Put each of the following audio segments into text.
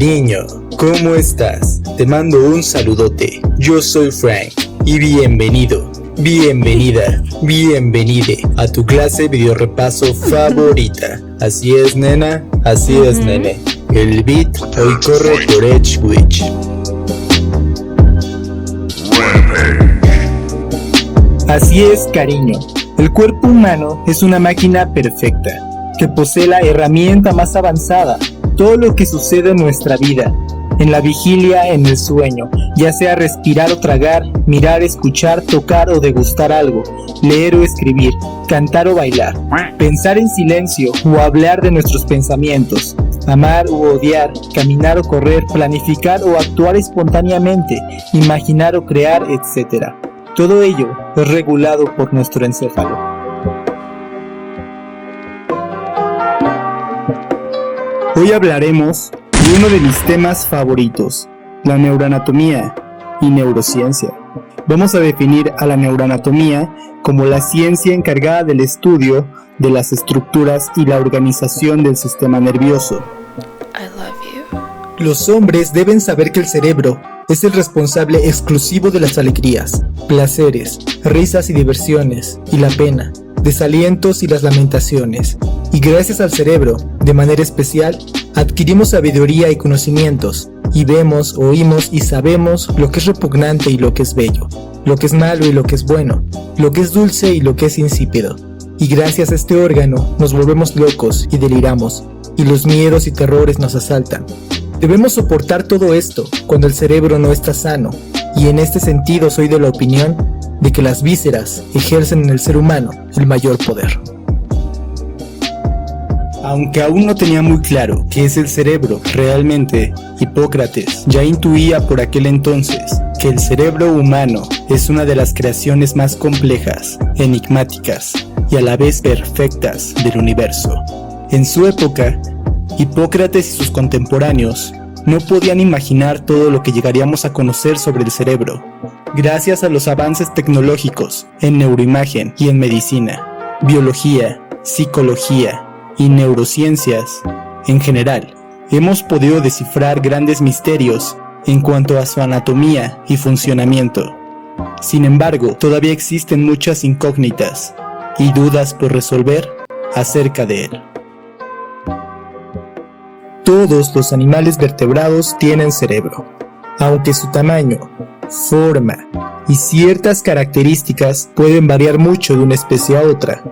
Cariño, ¿cómo estás? Te mando un saludote. Yo soy Frank y bienvenido, bienvenida, bienvenide a tu clase video repaso favorita. Así es, nena, así es, nene. El beat hoy corre por Edgewitch. Así es, cariño. El cuerpo humano es una máquina perfecta, que posee la herramienta más avanzada. Todo lo que sucede en nuestra vida, en la vigilia, en el sueño, ya sea respirar o tragar, mirar, escuchar, tocar o degustar algo, leer o escribir, cantar o bailar, pensar en silencio o hablar de nuestros pensamientos, amar u odiar, caminar o correr, planificar o actuar espontáneamente, imaginar o crear, etc. Todo ello es regulado por nuestro encéfalo. Hoy hablaremos de uno de mis temas favoritos, la neuroanatomía y neurociencia. Vamos a definir a la neuroanatomía como la ciencia encargada del estudio de las estructuras y la organización del sistema nervioso. Los hombres deben saber que el cerebro es el responsable exclusivo de las alegrías, placeres, risas y diversiones, y la pena, desalientos y las lamentaciones. Y gracias al cerebro, de manera especial, adquirimos sabiduría y conocimientos, y vemos, oímos y sabemos lo que es repugnante y lo que es bello, lo que es malo y lo que es bueno, lo que es dulce y lo que es insípido. Y gracias a este órgano nos volvemos locos y deliramos, y los miedos y terrores nos asaltan. Debemos soportar todo esto cuando el cerebro no está sano, y en este sentido soy de la opinión de que las vísceras ejercen en el ser humano el mayor poder. Aunque aún no tenía muy claro qué es el cerebro realmente, Hipócrates ya intuía por aquel entonces que el cerebro humano es una de las creaciones más complejas, enigmáticas y a la vez perfectas del universo. En su época, Hipócrates y sus contemporáneos no podían imaginar todo lo que llegaríamos a conocer sobre el cerebro, gracias a los avances tecnológicos en neuroimagen y en medicina, biología, psicología y neurociencias. En general, hemos podido descifrar grandes misterios en cuanto a su anatomía y funcionamiento. Sin embargo, todavía existen muchas incógnitas y dudas por resolver acerca de él. Todos los animales vertebrados tienen cerebro, aunque su tamaño, forma y ciertas características pueden variar mucho de una especie a otra.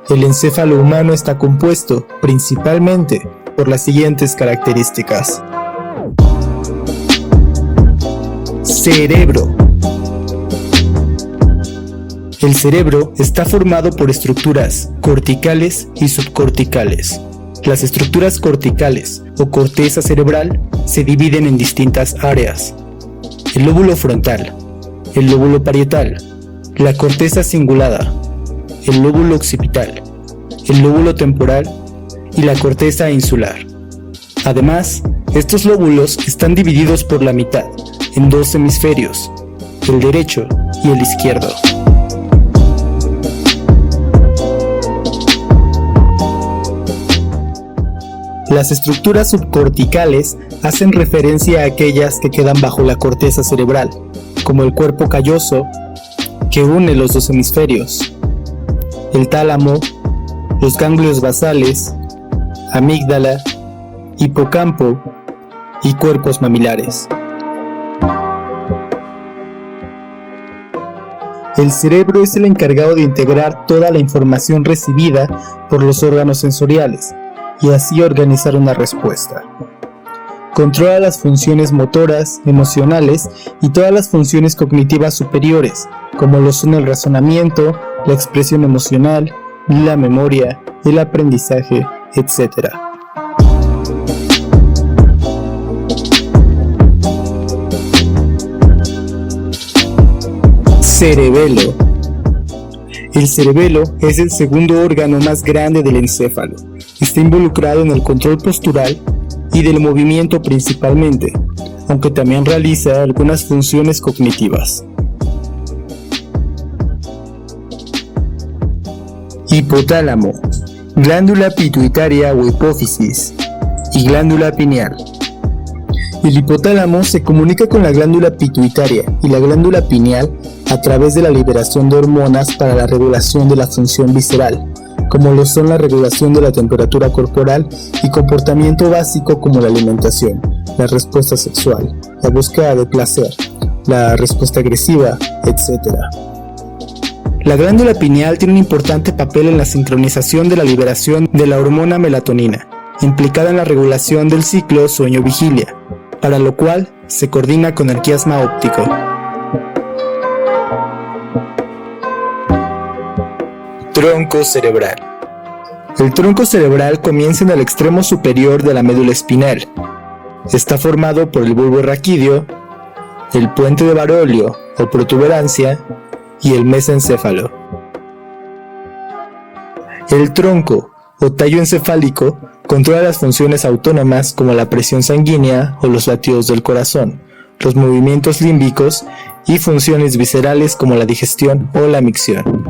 El encéfalo humano está compuesto principalmente por las siguientes características. Cerebro. El cerebro está formado por estructuras corticales y subcorticales. Las estructuras corticales o corteza cerebral se dividen en distintas áreas: el lóbulo frontal, el lóbulo parietal, la corteza cingulada, el lóbulo occipital, el lóbulo temporal y la corteza insular. Además, estos lóbulos están divididos por la mitad en dos hemisferios, el derecho y el izquierdo. Las estructuras subcorticales hacen referencia a aquellas que quedan bajo la corteza cerebral, como el cuerpo calloso, que une los dos hemisferios, el tálamo, los ganglios basales, amígdala, hipocampo y cuerpos mamilares. El cerebro es el encargado de integrar toda la información recibida por los órganos sensoriales y así organizar una respuesta. Controla las funciones motoras, emocionales y todas las funciones cognitivas superiores, como lo son el razonamiento, la expresión emocional, la memoria, el aprendizaje, etc. Cerebelo. El cerebelo es el segundo órgano más grande del encéfalo. Está involucrado en el control postural y del movimiento principalmente, aunque también realiza algunas funciones cognitivas. Hipotálamo, glándula pituitaria o hipófisis, y glándula pineal. El hipotálamo se comunica con la glándula pituitaria y la glándula pineal a través de la liberación de hormonas para la regulación de la función visceral, como lo son la regulación de la temperatura corporal y comportamiento básico como la alimentación, la respuesta sexual, la búsqueda de placer, la respuesta agresiva, etc. La glándula pineal tiene un importante papel en la sincronización de la liberación de la hormona melatonina, implicada en la regulación del ciclo sueño-vigilia, para lo cual se coordina con el quiasma óptico. Tronco cerebral. El tronco cerebral comienza en el extremo superior de la médula espinal. Está formado por el bulbo raquídeo, el puente de Barolio o protuberancia y el mesencéfalo. El tronco o tallo encefálico controla las funciones autónomas como la presión sanguínea o los latidos del corazón, los movimientos límbicos y funciones viscerales como la digestión o la micción.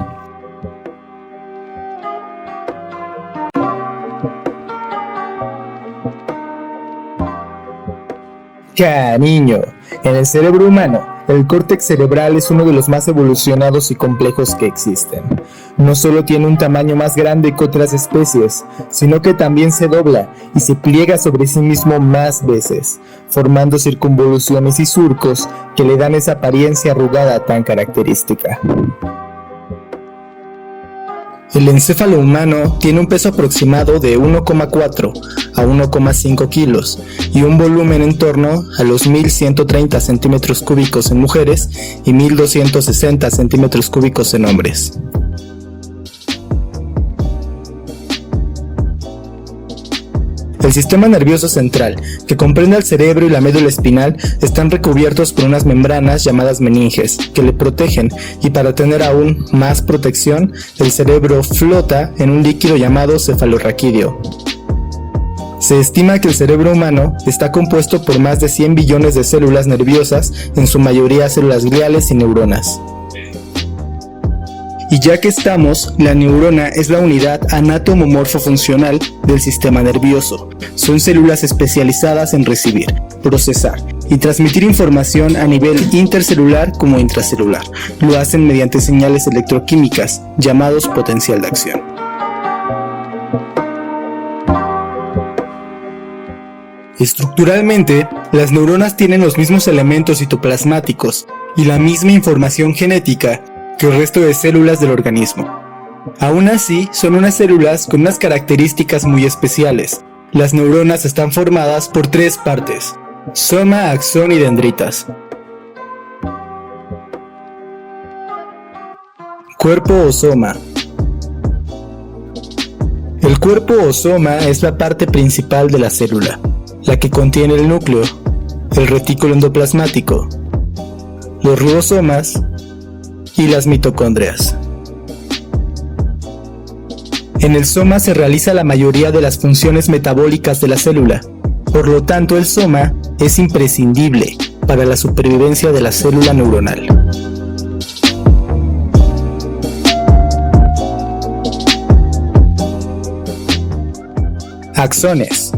Cariño, en el cerebro humano, el córtex cerebral es uno de los más evolucionados y complejos que existen. No solo tiene un tamaño más grande que otras especies, sino que también se dobla y se pliega sobre sí mismo más veces, formando circunvoluciones y surcos que le dan esa apariencia arrugada tan característica. El encéfalo humano tiene un peso aproximado de 1,4 a 1,5 kilos y un volumen en torno a los 1.130 centímetros cúbicos en mujeres y 1.260 centímetros cúbicos en hombres. El sistema nervioso central, que comprende al cerebro y la médula espinal, están recubiertos por unas membranas llamadas meninges, que le protegen, y para tener aún más protección, el cerebro flota en un líquido llamado cefalorraquídeo. Se estima que el cerebro humano está compuesto por más de 100 billones de células nerviosas, en su mayoría células gliales y neuronas. Y ya que estamos, la neurona es la unidad anatomomorfofuncional del sistema nervioso. Son células especializadas en recibir, procesar y transmitir información a nivel intercelular como intracelular. Lo hacen mediante señales electroquímicas, llamados potencial de acción. Estructuralmente, las neuronas tienen los mismos elementos citoplasmáticos y la misma información genética que el resto de células del organismo. Aún así, son unas células con unas características muy especiales. Las neuronas están formadas por tres partes: soma, axón y dendritas. Cuerpo o soma. El cuerpo o soma es la parte principal de la célula, la que contiene el núcleo, el retículo endoplasmático, los ribosomas y las mitocondrias. En el soma se realiza la mayoría de las funciones metabólicas de la célula, por lo tanto el soma es imprescindible para la supervivencia de la célula neuronal. Axones.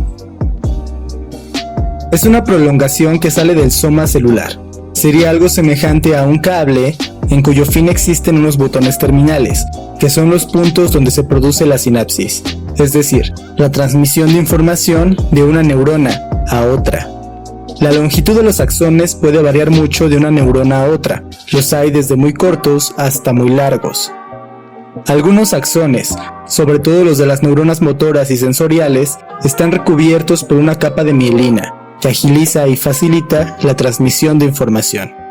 Es una prolongación que sale del soma celular. Sería algo semejante a un cable en cuyo fin existen unos botones terminales, que son los puntos donde se produce la sinapsis, es decir, la transmisión de información de una neurona a otra. La longitud de los axones puede variar mucho de una neurona a otra, los hay desde muy cortos hasta muy largos. Algunos axones, sobre todo los de las neuronas motoras y sensoriales, están recubiertos por una capa de mielina, que agiliza y facilita la transmisión de información.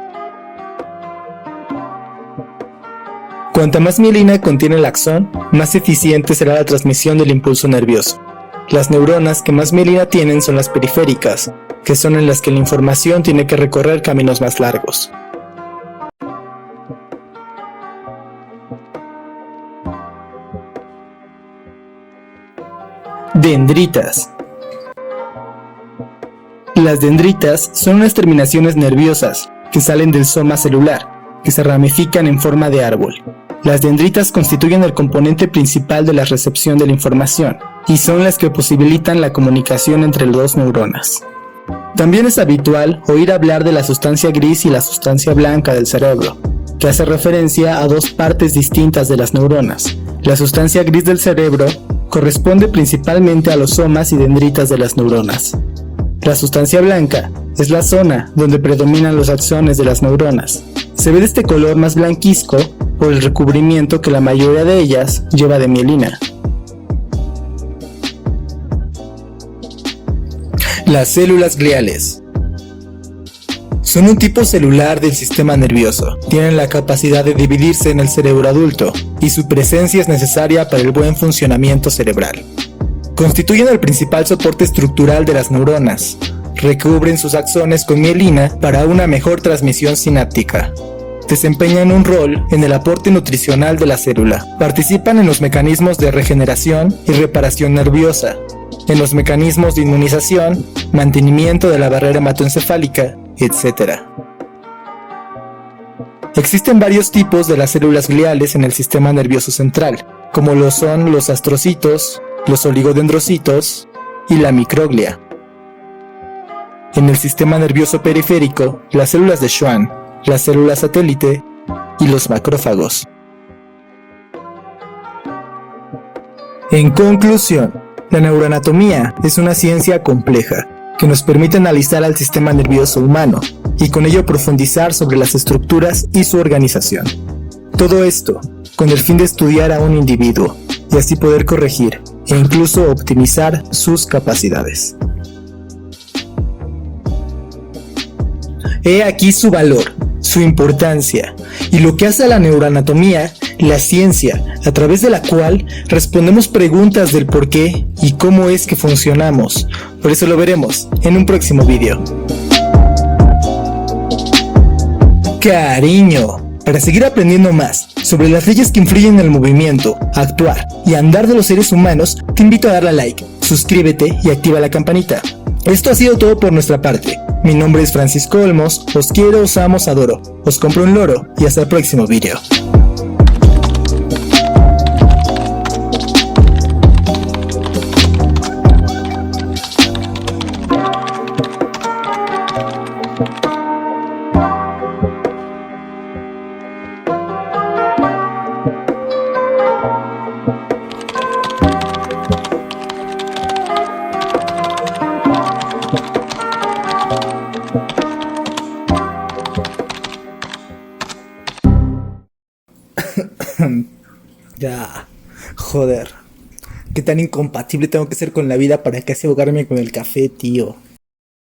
Cuanta más mielina contiene el axón, más eficiente será la transmisión del impulso nervioso. Las neuronas que más mielina tienen son las periféricas, que son en las que la información tiene que recorrer caminos más largos. Dendritas. Las dendritas son unas terminaciones nerviosas que salen del soma celular, que se ramifican en forma de árbol. Las dendritas constituyen el componente principal de la recepción de la información y son las que posibilitan la comunicación entre las dos neuronas. También es habitual oír hablar de la sustancia gris y la sustancia blanca del cerebro, que hace referencia a dos partes distintas de las neuronas. La sustancia gris del cerebro corresponde principalmente a los somas y dendritas de las neuronas. La sustancia blanca es la zona donde predominan los axones de las neuronas. Se ve de este color más blanquizco por el recubrimiento que la mayoría de ellas lleva de mielina. Las células gliales son un tipo celular del sistema nervioso. Tienen la capacidad de dividirse en el cerebro adulto y su presencia es necesaria para el buen funcionamiento cerebral. Constituyen el principal soporte estructural de las neuronas. Recubren sus axones con mielina para una mejor transmisión sináptica. Desempeñan un rol en el aporte nutricional de la célula. Participan en los mecanismos de regeneración y reparación nerviosa, en los mecanismos de inmunización, mantenimiento de la barrera hematoencefálica, etc. Existen varios tipos de las células gliales en el sistema nervioso central, como lo son los astrocitos, los oligodendrocitos y la microglia. En el sistema nervioso periférico, las células de Schwann, las células satélite y los macrófagos. En conclusión, la neuroanatomía es una ciencia compleja que nos permite analizar al sistema nervioso humano y con ello profundizar sobre las estructuras y su organización. Todo esto con el fin de estudiar a un individuo y así poder corregir e incluso optimizar sus capacidades. He aquí su valor, su importancia y lo que hace a la neuroanatomía la ciencia a través de la cual respondemos preguntas del por qué y cómo es que funcionamos. Por eso lo veremos en un próximo video. Cariño. Para seguir aprendiendo más sobre las leyes que influyen en el movimiento, actuar y andar de los seres humanos, te invito a darle a like, suscríbete y activa la campanita. Esto ha sido todo por nuestra parte. Mi nombre es Francisco Olmos, os quiero, os amo, os adoro. Os compro un loro y hasta el próximo video. Ya, joder. Qué tan incompatible tengo que ser con la vida para casi ahogarme con el café, tío.